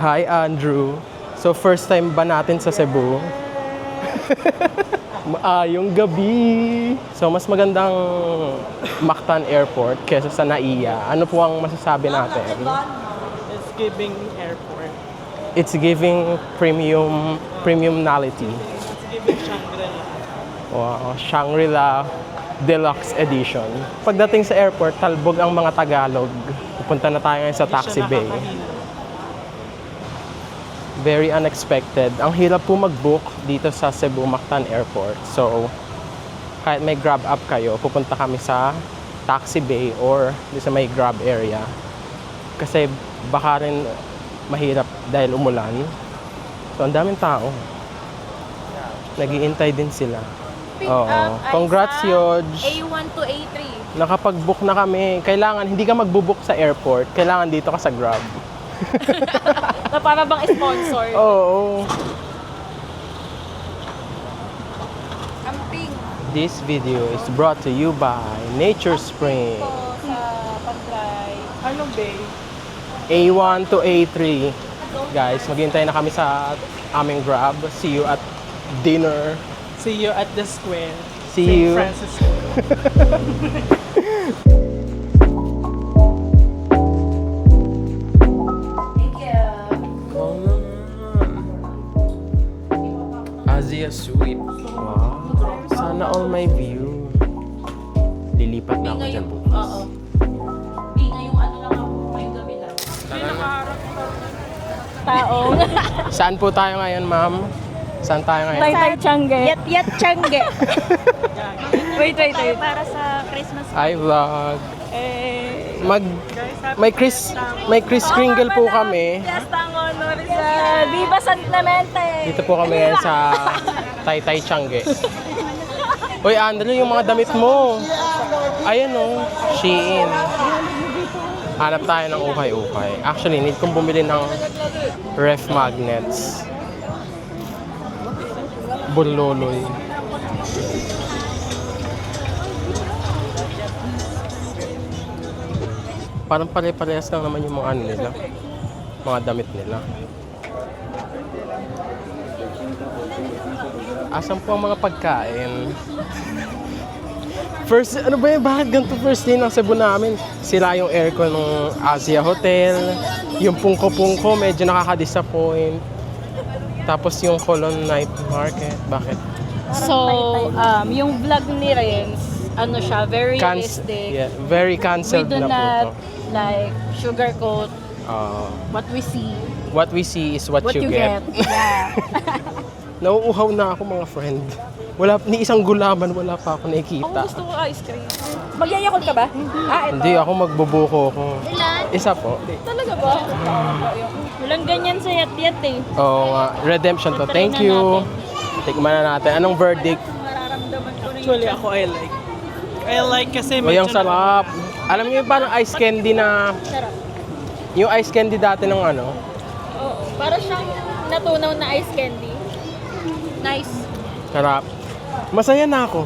Hi, Andrew. So, first time ba natin sa Cebu? Maayong gabi. So, mas magandang Mactan Airport kesa sa Naiya. Ano po ang masasabi natin? It's giving airport. It's giving premiumnality. It's giving Shangri-La. Wow, Shangri-La Deluxe Edition. Pagdating sa airport, talbog ang mga Tagalog. Pupunta na tayo ngayon sa Taxi Bay. Very unexpected. Ang hirap po mag-book dito sa Cebu Mactan Airport. So, kahit may grab up kayo, pupunta kami sa Taxi Bay or sa may grab area. Kasi baka rin mahirap dahil umulan. So, ang daming tao. Nag-iintay din sila. Oo. Congrats, Yoj. A1 to A3. Nakapag-book na kami. Kailangan, hindi ka magbo-book sa airport. Kailangan dito ka sa grab. Na para bang sponsor. Oo. Camping. This video is brought to you by Nature Spring. Ko sa pag-drive. Anong bay? A1 to A3. Guys, maghintay na kami sa aming grab. See you at dinner. See you at the square. See St. you. Francis. Thank you. Oh, Asia Sweep. Wow. Sana all my view. Lilipat na ako dyan bukas. Oo. Di ngayong ano lang ako, ngayong gabi lang. Tao. Saan po tayo ngayon, ma'am? Saan tayo ngayon? Taytay Changge. Yat Changge. wait. Para sa Christmas. Hi, vlog. Eh. May Chris Kringle po kami. Fiesta Honor sa Viva San Clemente. Dito po kami ngayon sa Taytay Changge. Uy, Andrew, yung mga damit mo. Ayan o, Shein. Hanap tayo ng ukay-ukay. Actually, need kong bumili ng ref magnets. Burloloy. Parang pare-parehas lang naman yung mga ano nila. Mga damit nila. Asan po ang mga pagkain? First, ano ba yun? Bakit ganito first day ng Cebu namin? Sira yung aircon ng Asia Hotel. Yung pungko-pungko, medyo nakaka-disappoint. Tapos yung Colon Night Market. Bakit? So, yung vlog ni Renz, ano siya, very realistic. Yeah, very We canceled do na po not to. like sugarcoat what we see. What we see is what you get. Yeah. Nauuhaw na ako mga friend. Wala, ni isang gulaman, wala pa ako Ako nakikita. gusto ko ice cream. Magyayakol ka ba? Ito. Hindi, ako magbubuko ko. Ilan? Isa po. Talaga ba? Walang ganyan sa yat-yat eh. Oo nga, redemption to. Thank you. Tikman na natin. Anong verdict? Mararamdaman ko na Actually, ako I like kasi O, yung sarap. Alam niyo yung parang ice candy na... sarap. Yung ice candy dati ng ano? Oo. Para siyang natunaw na ice candy. Nice. Sarap. Masaya na ako.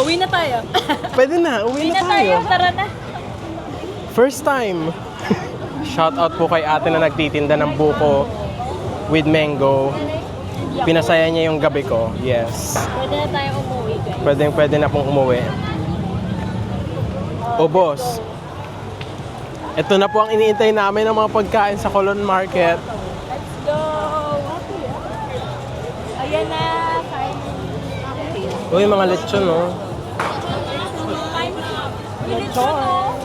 Uwi na tayo. Pwede na, uwi Uwi na na tayo. tayo. Tara na. First time. Shout out po kay ate na nagtitinda ng buko with mango. Pinasaya niya yung gabi ko. Yes. Pwede na tayo umuwi guys. Pwede na pong umuwi. O boss, ito na po ang iniintay namin ng mga pagkain sa Colon Market. Let's go. Ayan na. Kain. Uy, mga lechon, no? Lechon.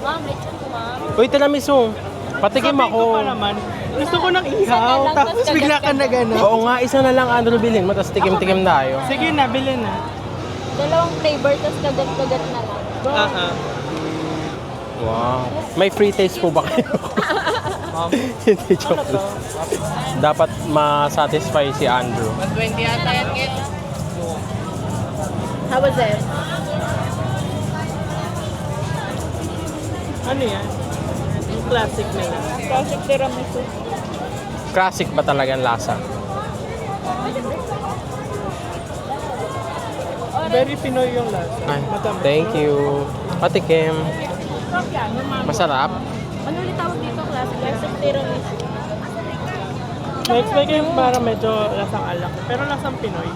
Ma'am, lechon ko ma'am. Uy, tiramisu. Patikim Sabi ko ako. pa naman, gusto ko ng ihaw, lang, tapos tas bigla ka na gano'n. Oo nga, isa na lang, Andrew, bilhin mo, tapos tikim-tikim tayo. Sige na, bilhin na. Dalawang flavor, tas kagat-kagat na lang. Wow. May free taste po ba kayo? Hindi, joke lang. Dapat ma-satisfy si Andrew. 120 yata yan, Kit. How was it? Ano yan? Yung classic nila. Classic tiramisu. Classic ba talagang lasa? Very Pinoy yung lasa. Ay, Matamis. thank you. Patikim. Masarap. Ano ulit tawag dito? Classic tiramisu. Na-expect ko yung parang medyo lasang alak. Pero lasang Pinoy.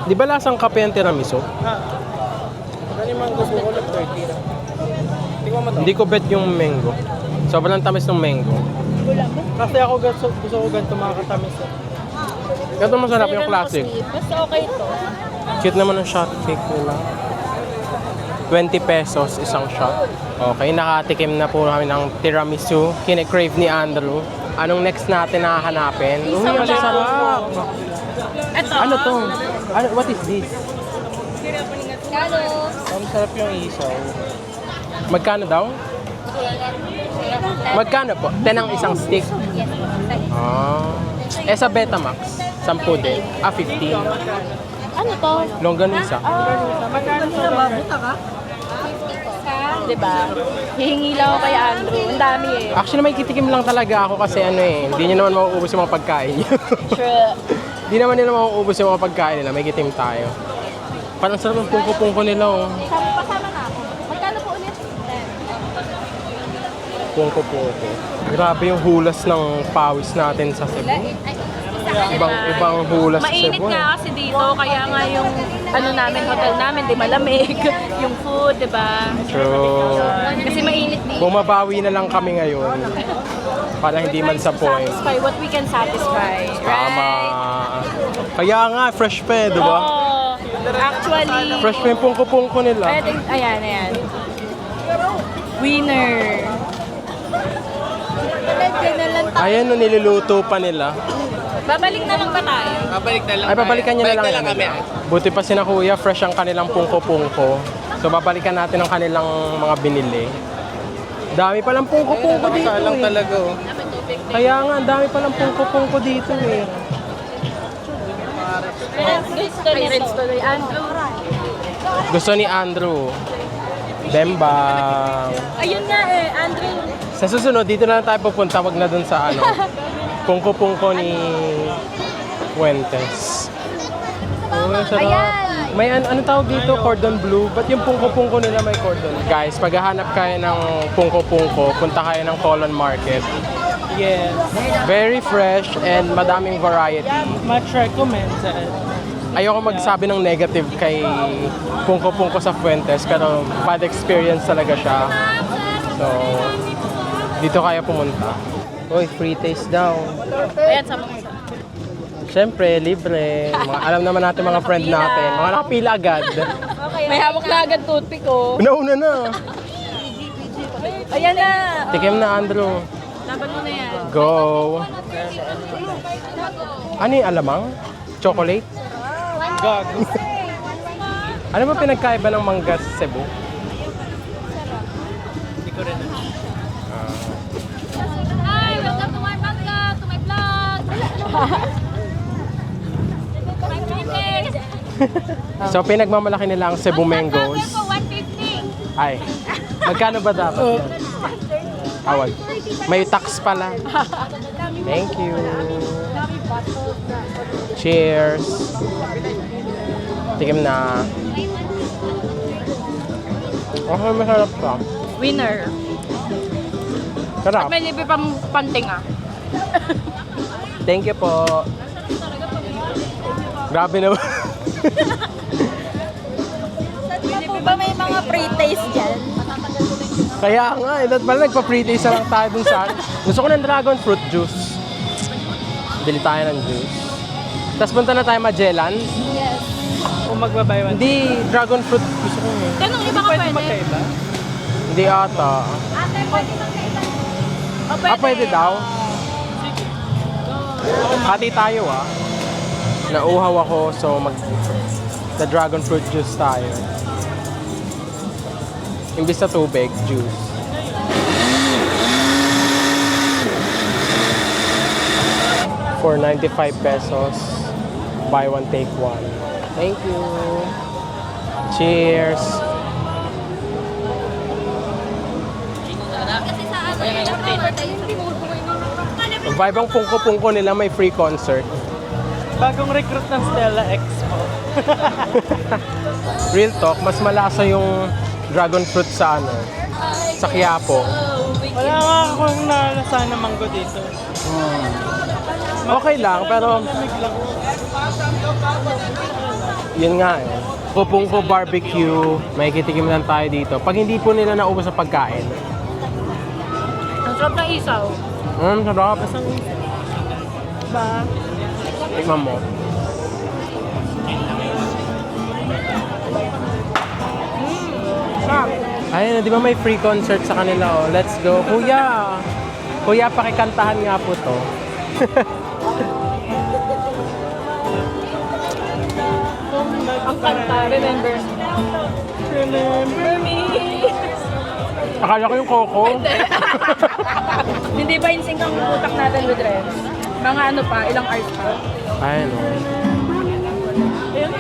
Di ba lasang kape ang tiramisu? Gani mango buko na 30 lang. Hindi ko bet yung mango. Sobrang tamis ng mango. Kasi ako gusto ko ganito mga katamis. Ito masarap yung classic. Mas okay to. Cute naman ang shot cake nila. 20 pesos isang shot. Okay, nakatikim na po kami ng tiramisu. Kine-crave ni Andrew. Anong next natin na hahanapin? Uy, ang sarap! Ito. Ano to? Ano, what is this? Kalo. Ang sarap yung isaw. Magkano daw? Magkano po? 10 ang isang stick. Yes. Ah. Eh sa Betamax, 10 din. 15. Ano to? Longganisa. Magkano sa babuta ka? Diba? Hihingi lang ako kay Andrew. Ang dami eh. Actually, may kitikim lang talaga ako kasi ano eh, hindi nyo naman mauubos yung mga pagkain nyo. Sure. Hindi naman nila mauubos yung mga pagkain nila, may kitim tayo. Parang sarap ng pungko-pungko nila oh. Pasama na ako. Magkano po ulit? Pungko-pungko. Grabe yung hulas ng pawis natin sa Cebu. Ibang hulas sa Mainit Cebu. nga kasi dito, kaya nga yung ano namin, hotel namin, di malamig. Yung food, di ba? True. Kasi mainit dito. Bumabawi na lang kami ngayon. Para hindi man sa point. Satisfy what we can satisfy. Tama. Right? Kaya nga, fresh pa eh, di ba? Oo. Actually, Fresh pa yung pungko-pungko nila. ayan. Winner. Ayan, no, niluluto pa nila. Babalik na lang ba tayo? Babalik na lang. Ay, babalikan nyo na lang. Balik kami. Buti pa si na kuya, fresh ang kanilang pungko-pungko. So, babalikan natin ang kanilang mga binili. Dami palang pungko-pungko dito Nakasalang eh. talaga oh. Kaya nga, ang dami palang pungko-pungko dito eh. Gusto ni Andrew. Gusto ni Andrew. Bembang. Ayun nga eh, Andrew. Sa susunod, dito na lang tayo pupunta. Wag na dun sa ano. Pungko-pungko ni Fuentes. Oh, sarap. Ayan. May ano tawag dito? Cordon bleu. Ba't yung pungko-pungko nila may cordon? Guys, paghahanap kayo ng pungko-pungko, punta kayo ng Colon Market. Yes. Very fresh and madaming variety. Much recommended. Ayoko magsabi ng negative kay pungko-pungko sa Fuentes, pero bad experience talaga siya. So, dito kaya pumunta. Uy, free taste daw. Ayan, sama ko. Siyempre, libre. Alam naman natin mga friend natin. Mga nakapila agad. May hawak na agad toothpick ko. Nauna na. Ayan na. Tikim na, Andrew. Laban mo na yan. Go. Ano yung alamang? Chocolate? Gag. Ano ba pinagkaiba ng mangga sa Cebu? Hindi ko rin. Hi, welcome to my manga, to my vlog. So, pinagmamalaki nila ang Cebu mangoes. For 150. Ay, magkano ba dapat yan? Awag. May tax pala. Thank you. Cheers. Tikim na. Okay, masarap pa. Winner. Sarap. May libre pang panting ah. Thank you po. Grabe naman. Hindi po ba may mga pre-taste dyan? Kaya nga, dapat pala nagpa-pre-taste na lang tayo dun sa... Gusto ko ng dragon fruit juice. Bili tayo ng juice. Tapos punta na tayo Magellan. Yes. Kung magbabay one. Hindi, dragon fruit gusto ko eh. Ganong iba ka Pwede pwede? magkaiba? Hindi ata. Ate, pwede magkaiba. Ah, pwede daw? Hati tayo ah. Nauhaw ako, so the dragon fruit juice tayo. Imbis sa tubig, juice. For 95 pesos, buy one, take one. Thank you. Cheers. Kasi sa ano, Vibe ang pungko-pungko nila, may free concert. Bagong recruit ng Stella Expo. Real talk, mas malasa yung dragon fruit sa ano, sa Quiapo. Wala nga akong nalasa na mango dito. Okay lang, pero yun nga eh. Pupungko barbecue, may kitikim lang tayo dito. Pag hindi po nila naubos sa pagkain. Ang sarap ng isaw. Sarap. Ba? Tikman mo. Ayun, di ba may free concert sa kanila? Oh. Let's go. Kuya! Kuya, pakikantahan nga po to. Ang kanta, remember. Remember me. Akala ko yung Coco. Hindi ba yung singkang utak natin with Ren? Mga ano pa, ilang hours pa. Ayun, oh. Ayun.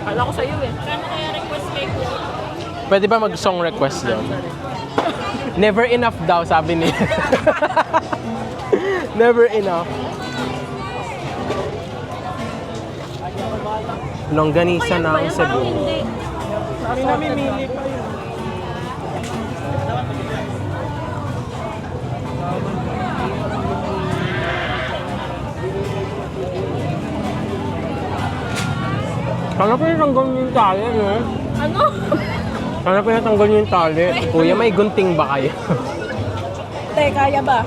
Kala ko sa'yo eh. Kano kaya request kay ko? Pwede ba mag-song request yun? Never enough daw, sabi niya. Never enough. Longganisa ng Cebu. Hindi. May namimili pa yun. Sana pinatanggal niyo yung tali, no? Ano? Sana pinatanggal niyo yung tali. Kuya, may gunting ba kayo? Te, kaya ba?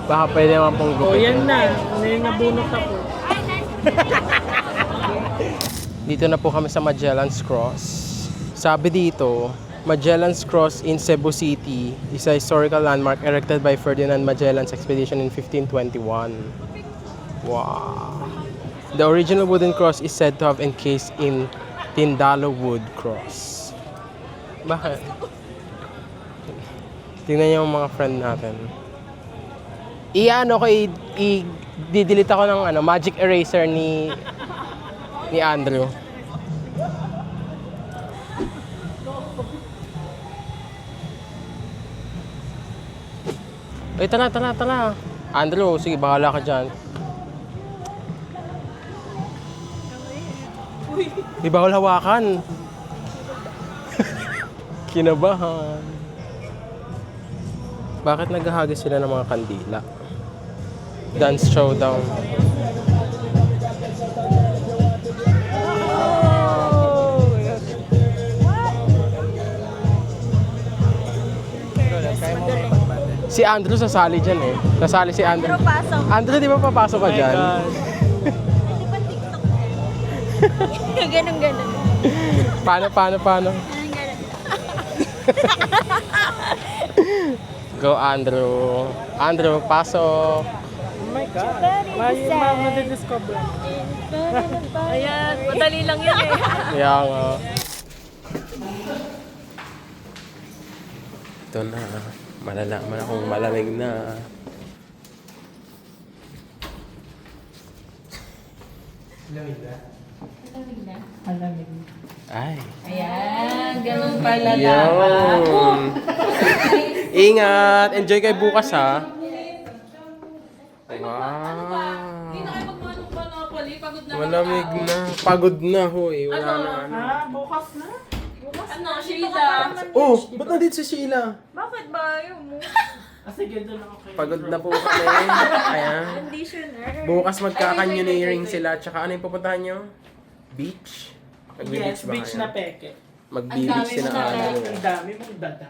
Baka pwede naman pong O gupit. yan na. May nabunot ako. Dito na po kami sa Magellan's Cross. Sabi dito, Magellan's Cross in Cebu City is a historical landmark erected by Ferdinand Magellan's expedition in 1521. Wow. The original wooden cross is said to have encased in Tindalo wood cross. Bakit? Tingnan niyo yung mga friend natin. I-delete ako ng magic eraser ni Andrew. Ay, tara. Andrew, sige, bahala ka dyan. Di bawal hawakan. Kinabahan. Bakit naghahagis sila ng mga kandila? Dance showdown. Si Andrew sasali dyan eh. Sasali si Andrew. pasok. Andrew, di ba papasok ka dyan? Ganun. Paano? Go, Andrew. Andrew, pasok. Oh my God. Madidiscover. Ayan, madali lang yun eh. Kaya nga. Ito na. Malalaman akong malamig na. Alamig. Ay. Ayan, ganun pala Yun. Ingat. Enjoy kayo bukas ha. Wow. Hindi na kayo magmanong-monopoly, pagod na. Malamig na. Pagod na hoy. Wala na. Ah, bukas na? Ano, Sheila? Oh, ba't nandito si Sheila? Bakit ba ayaw mo? Sige, doon ako kayo. Pagod na po kami. Ayan. Conditioner. Bukas magka-canyoneering sila. Tsaka ano yung pupuntahan nyo? Beach? Yes, Magbe-beach ba beach kayo? na peke. Mag-beach sila. Ang dami mong dada.